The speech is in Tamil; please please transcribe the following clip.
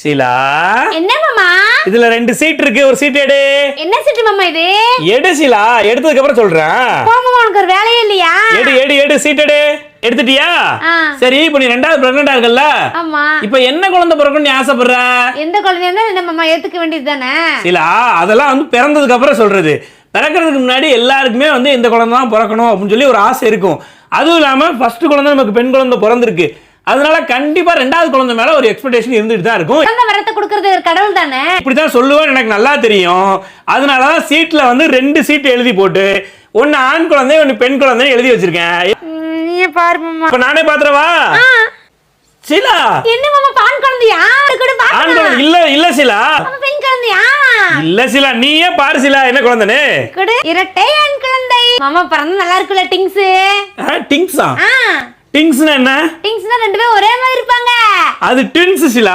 சீலா, என்ன மாமா? இதுல 2 சீட் இருக்கு, ஒரு சீட் எடு. என்ன சீட் மாமா இது? எடு சீலா, எடுத்ததுக்கு அப்புறம் சொல்றேன். போ மாமா, உனக்கு ஒரு வேலையே இல்லையா? எடு எடு எடு, சீட் எடு. எடுத்துட்டியா? சரி, இப்போ நீ 2வது பிரெக்னன்ட்டா இருக்கல்ல? ஆமா. இப்போ என்ன குழந்தை பிறக்கணும்னு நீ ஆசைப்படுற? எந்த குழந்தையா இருந்தாலும் என்ன மாமா ஏத்துக்க வேண்டியது தானே? சீலா, அதெல்லாம் வந்து பிறந்ததுக்கு அப்புறம் சொல்றது. பிறக்கிறதுக்கு முன்னாடி எல்லாருக்குமே வந்து இந்த குழந்தை தான் பிறக்கணும் அப்படின்னு சொல்லி ஒரு ஆசை இருக்கும். அதுவும் இல்லாம ஃபர்ஸ்ட் குழந்தை நமக்கு பெண் குழந்தை பிறந்திருக்கு, அதனால கண்டிப்பா 2வது குழந்தை மேல ஒரு எக்ஸ்பெக்டேஷன் இருந்துட்டு தான் இருக்கும். குழந்தை வரத்தை கொடுக்கறது ஒரு கடவுள் தானே. இப்படிதான் சொல்லுவேன்னு எனக்கு நல்லா தெரியும். அதனாலதான் சீட்ல வந்து 2 சீட் எழுதி போட்டு ஒன்னு ஆண் குழந்தை ஒன்னு பெண் குழந்தை எழுதி வச்சிருக்கேன். நீயே பாரு மாமா. இப்ப நானே பாத்துறவா? சீலா, என்ன மாமா, ஆண் குழந்தையா? கூட பாரு. ஆண் குழந்தை இல்ல இல்ல சீலா, பெண் குழந்தையா? இல்ல சீலா, நீயே பாரு சீலா, என்ன குழந்தைன்னு. கூட இரட்டை ஆண் குழந்தை. மாமா பிறந்தா நல்லா இருக்குல்ல டிங்ஸ்? டிங்ஸா? டிங்ஸ்னா என்ன? டிங்ஸ்னா 2 பேரும் ஒரே மாதிரி இருப்பாங்க. அது ட்வின்ஸ் சீலா.